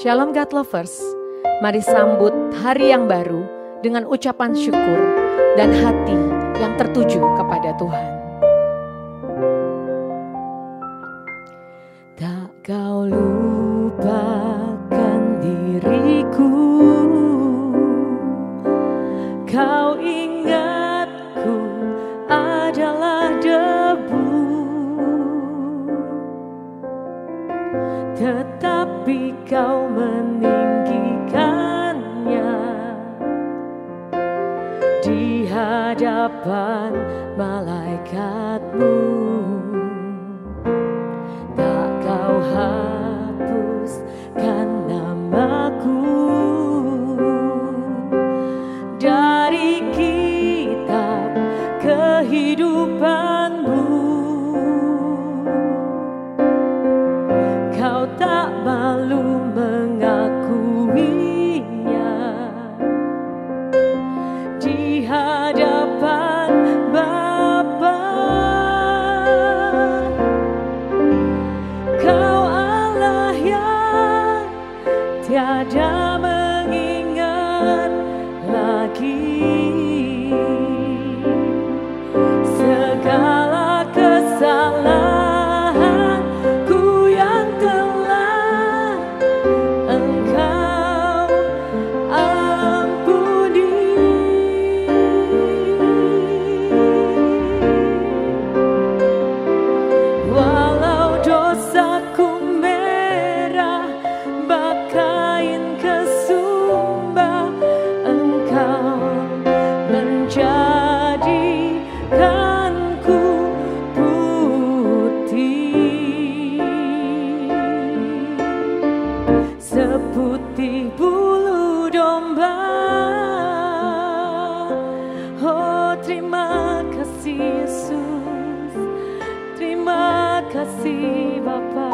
Shalom God Lovers, mari sambut hari yang baru dengan ucapan syukur dan hati yang tertuju kepada Tuhan. Tak kau lupakan diriku, kau ingatku adalah debu, tetapi kau meninggikannya di hadapan malaikatmu. Tak kau hapuskan namaku dari kitab kehidupanmu. Kau tak malu mengakuinya di hadapan Bapa. Kau Allah yang tiada mengingat lagi segala kesalahanku yang telah Engkau ampuni. Walau dosaku merah bakain kesumba, Engkau menjadikanku putih seputih bulu domba. Oh, terima kasih Yesus, terima kasih Bapa.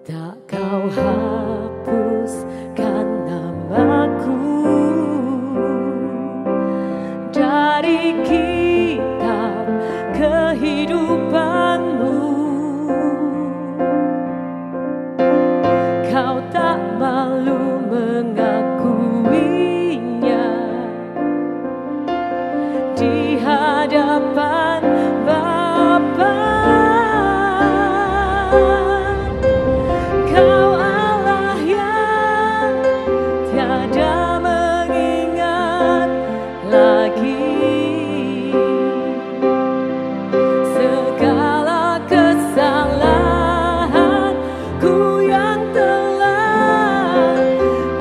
Tak kau hapuskan namaku dari kitab kehidupanmu. Kau tak malu mengakuinya di hadapan Bapa. Kau Allah yang tiada mengingat lagi segala kesalahanku yang telah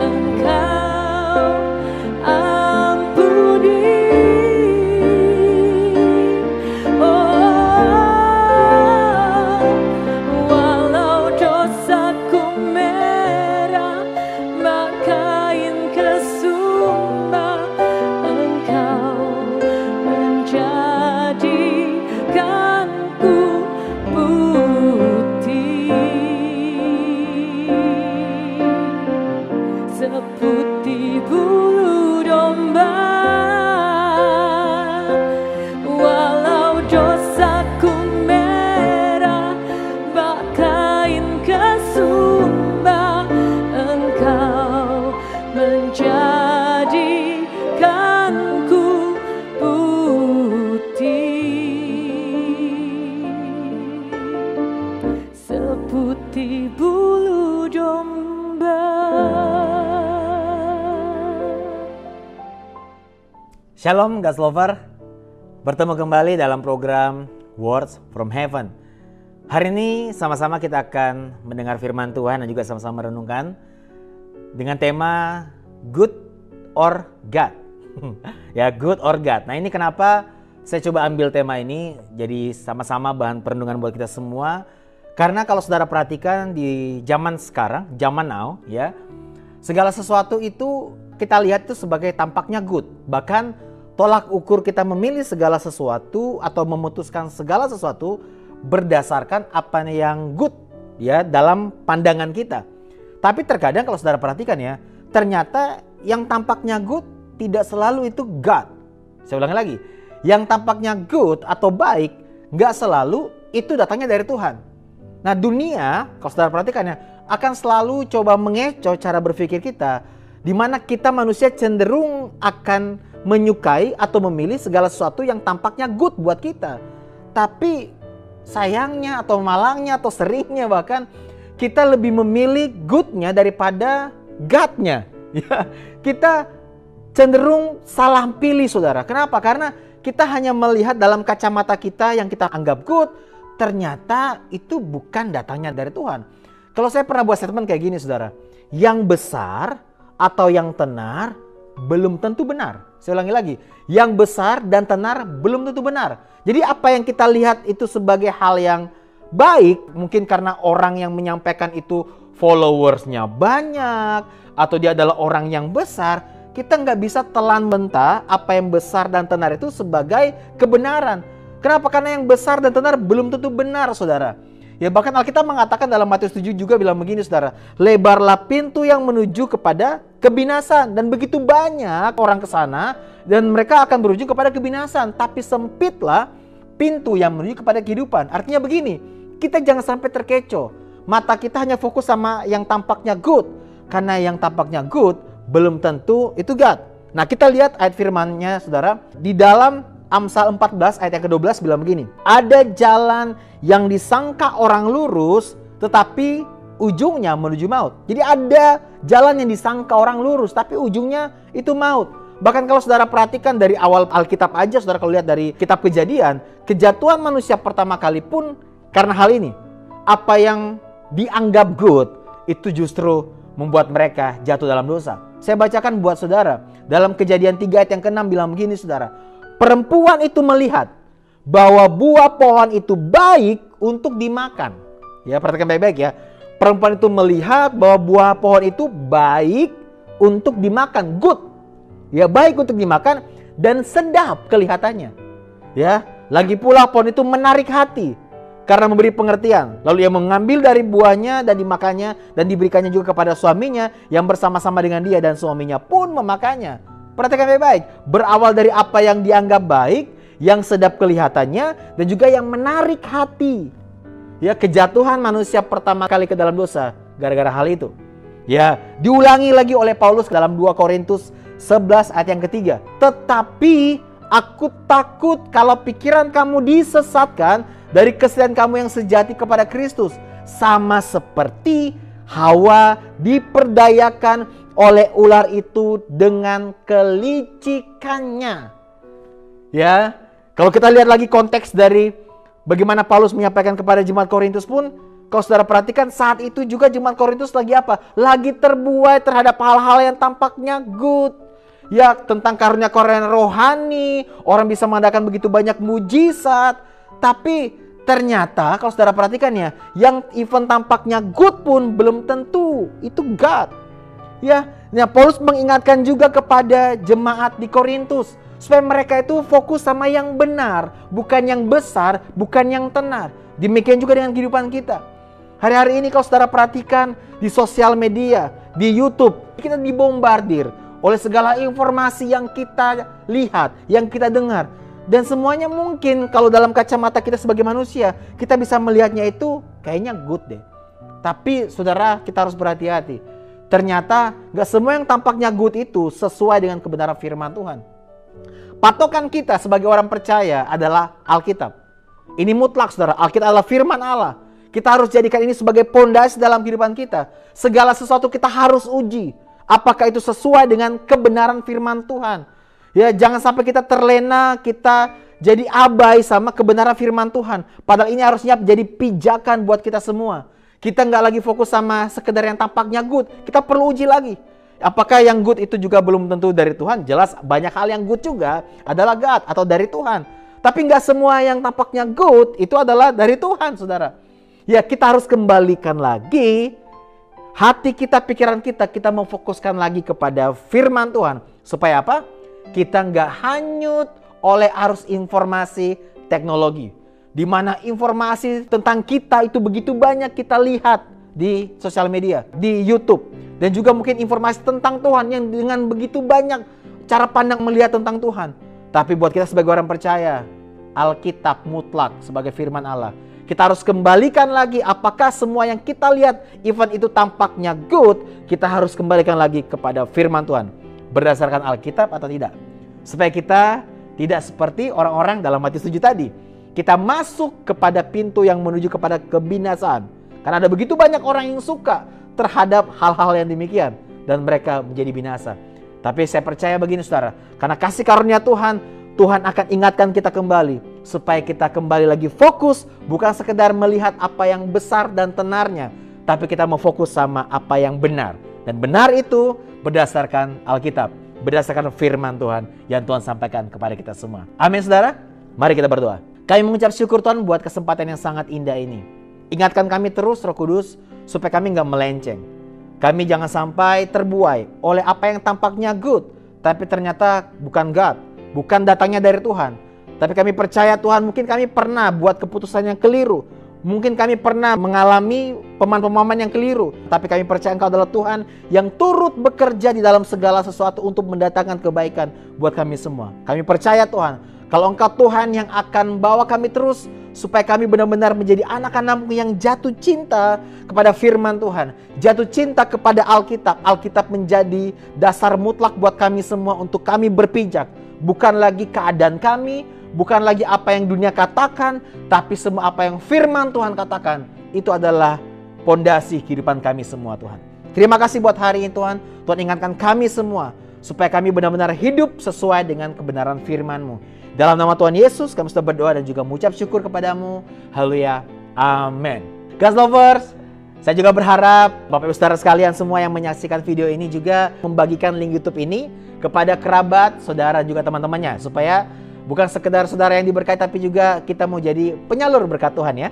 Engkau ampuni. Oh, walau dosaku merah bakain kesumba, Engkau menjadikanku putih seputih bulu domba. Walau dosaku merah bakain kesumba, Engkau menjadikanku putih seputih bulu domba. Shalom God's Lover, bertemu kembali dalam program Words from Heaven. Hari ini sama-sama kita akan mendengar firman Tuhan dan juga sama-sama merenungkan dengan tema Good or God. Ya, Good or God. Nah, ini kenapa saya coba ambil tema ini jadi sama-sama bahan perenungan buat kita semua. Karena kalau saudara perhatikan di zaman sekarang, zaman now ya, segala sesuatu itu kita lihat itu sebagai tampaknya good. Bahkan tolak ukur kita memilih segala sesuatu atau memutuskan segala sesuatu berdasarkan apa yang good ya dalam pandangan kita. Tapi terkadang kalau saudara perhatikan ya, ternyata yang tampaknya good tidak selalu itu God. Saya ulangi lagi, yang tampaknya good atau baik nggak selalu itu datangnya dari Tuhan. Nah dunia, kalau saudara perhatikan ya, akan selalu coba mengecoh cara berpikir kita, di mana kita manusia cenderung akan menyukai atau memilih segala sesuatu yang tampaknya good buat kita. Tapi sayangnya atau malangnya atau seringnya bahkan kita lebih memilih goodnya daripada God-nya. Ya, kita cenderung salah pilih saudara. Kenapa? Karena kita hanya melihat dalam kacamata kita yang kita anggap good, ternyata itu bukan datangnya dari Tuhan. Kalau saya pernah buat statement kayak gini saudara, yang besar atau yang tenar belum tentu benar. Saya ulangi lagi, yang besar dan tenar belum tentu benar. Jadi apa yang kita lihat itu sebagai hal yang baik, mungkin karena orang yang menyampaikan itu followersnya banyak, atau dia adalah orang yang besar, kita nggak bisa telan mentah apa yang besar dan tenar itu sebagai kebenaran. Kenapa? Karena yang besar dan tenar belum tentu benar, saudara. Ya bahkan Alkitab mengatakan dalam Matius 7 juga bilang begini, saudara. Lebarlah pintu yang menuju kepada kebinasan. Dan begitu banyak orang ke sana dan mereka akan berujung kepada kebinasan. Tapi sempitlah pintu yang menuju kepada kehidupan. Artinya begini, kita jangan sampai terkecoh. Mata kita hanya fokus sama yang tampaknya good. Karena yang tampaknya good belum tentu itu God. Nah kita lihat ayat firman-Nya saudara. Di dalam Amsal 14 ayat yang ke-12 bilang begini. Ada jalan yang disangka orang lurus tetapi ujungnya menuju maut. Jadi ada jalan yang disangka orang lurus tapi ujungnya itu maut. Bahkan kalau saudara perhatikan dari awal Alkitab aja, saudara kalau lihat dari kitab Kejadian, kejatuhan manusia pertama kali pun karena hal ini. Apa yang dianggap good itu justru membuat mereka jatuh dalam dosa. Saya bacakan buat saudara. Dalam Kejadian 3 ayat yang ke-6 bilang begini saudara. Perempuan itu melihat bahwa buah pohon itu baik untuk dimakan. Ya, perhatikan baik-baik ya. Perempuan itu melihat bahwa buah pohon itu baik untuk dimakan. Good. Ya, baik untuk dimakan dan sedap kelihatannya. Ya, lagi pula pohon itu menarik hati karena memberi pengertian. Lalu ia mengambil dari buahnya dan dimakannya dan diberikannya juga kepada suaminya yang bersama-sama dengan dia dan suaminya pun memakannya. Perhatikan baik-baik. Berawal dari apa yang dianggap baik, yang sedap kelihatannya dan juga yang menarik hati. Ya, kejatuhan manusia pertama kali ke dalam dosa gara-gara hal itu. Ya, diulangi lagi oleh Paulus dalam 2 Korintus 11 ayat yang ketiga. Tetapi aku takut kalau pikiran kamu disesatkan dari kesetiaan kamu yang sejati kepada Kristus. Sama seperti Hawa diperdayakan oleh ular itu dengan kelicikannya. Ya, kalau kita lihat lagi konteks dari bagaimana Paulus menyampaikan kepada jemaat Korintus pun, kalau saudara perhatikan saat itu juga jemaat Korintus lagi apa? Lagi terbuai terhadap hal-hal yang tampaknya good. Ya, tentang karunia-karunia rohani, orang bisa mengadakan begitu banyak mujizat. Tapi ternyata kalau saudara perhatikan ya, yang event tampaknya good pun belum tentu itu God. Ya, nah Paulus mengingatkan juga kepada jemaat di Korintus supaya mereka itu fokus sama yang benar, bukan yang besar, bukan yang tenar. Demikian juga dengan kehidupan kita. Hari-hari ini kalau saudara perhatikan di sosial media, di YouTube, kita dibombardir oleh segala informasi yang kita lihat, yang kita dengar. Dan semuanya mungkin kalau dalam kacamata kita sebagai manusia, kita bisa melihatnya itu kayaknya good deh. Tapi saudara, kita harus berhati-hati. Ternyata gak semua yang tampaknya good itu sesuai dengan kebenaran firman Tuhan. Patokan kita sebagai orang percaya adalah Alkitab. Ini mutlak saudara, Alkitab adalah firman Allah. Kita harus jadikan ini sebagai pondasi dalam kehidupan kita. Segala sesuatu kita harus uji. Apakah itu sesuai dengan kebenaran firman Tuhan. Ya, jangan sampai kita terlena, kita jadi abai sama kebenaran firman Tuhan. Padahal ini harusnya jadi pijakan buat kita semua. Kita nggak lagi fokus sama sekedar yang tampaknya good. Kita perlu uji lagi. Apakah yang good itu juga belum tentu dari Tuhan? Jelas banyak hal yang good juga adalah God atau dari Tuhan. Tapi nggak semua yang tampaknya good itu adalah dari Tuhan, saudara. Ya, kita harus kembalikan lagi hati kita, pikiran kita, kita memfokuskan lagi kepada firman Tuhan. Supaya apa? Kita nggak hanyut oleh arus informasi teknologi. Di mana informasi tentang kita itu begitu banyak kita lihat di sosial media, di YouTube. Dan juga mungkin informasi tentang Tuhan yang dengan begitu banyak cara pandang melihat tentang Tuhan. Tapi buat kita sebagai orang percaya, Alkitab mutlak sebagai firman Allah. Kita harus kembalikan lagi apakah semua yang kita lihat event itu tampaknya good. Kita harus kembalikan lagi kepada firman Tuhan berdasarkan Alkitab atau tidak. Supaya kita tidak seperti orang-orang dalam Matius 7 tadi. Kita masuk kepada pintu yang menuju kepada kebinasaan. Karena ada begitu banyak orang yang suka terhadap hal-hal yang demikian. Dan mereka menjadi binasa. Tapi saya percaya begini saudara. Karena kasih karunia Tuhan, Tuhan akan ingatkan kita kembali. Supaya kita kembali lagi fokus. Bukan sekedar melihat apa yang besar dan tenarnya. Tapi kita mau fokus sama apa yang benar. Dan benar itu berdasarkan Alkitab. Berdasarkan firman Tuhan yang Tuhan sampaikan kepada kita semua. Amin saudara. Mari kita berdoa. Kami mengucap syukur Tuhan buat kesempatan yang sangat indah ini. Ingatkan kami terus Roh Kudus supaya kami gak melenceng. Kami jangan sampai terbuai oleh apa yang tampaknya good. Tapi ternyata bukan God. Bukan datangnya dari Tuhan. Tapi kami percaya Tuhan mungkin kami pernah buat keputusan yang keliru. Mungkin kami pernah mengalami pemahaman yang keliru. Tapi kami percaya Engkau adalah Tuhan yang turut bekerja di dalam segala sesuatu untuk mendatangkan kebaikan buat kami semua. Kami percaya Tuhan. Kalau Engkau Tuhan yang akan bawa kami terus supaya kami benar-benar menjadi anak-anak-Mu yang jatuh cinta kepada firman Tuhan. Jatuh cinta kepada Alkitab. Alkitab menjadi dasar mutlak buat kami semua untuk kami berpijak. Bukan lagi keadaan kami, bukan lagi apa yang dunia katakan, tapi semua apa yang firman Tuhan katakan. Itu adalah pondasi kehidupan kami semua Tuhan. Terima kasih buat hari ini Tuhan. Tuhan ingatkan kami semua supaya kami benar-benar hidup sesuai dengan kebenaran firman-Mu. Dalam nama Tuhan Yesus kami sudah berdoa dan juga mengucap syukur kepadamu. Haleluya. Amin. God's lovers, saya juga berharap Bapak Ibu Saudara sekalian semua yang menyaksikan video ini juga membagikan link YouTube ini kepada kerabat, saudara juga teman-temannya. Supaya bukan sekedar saudara yang diberkati tapi juga kita mau jadi penyalur berkat Tuhan ya.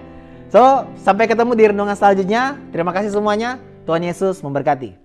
So, sampai ketemu di renungan selanjutnya. Terima kasih semuanya. Tuhan Yesus memberkati.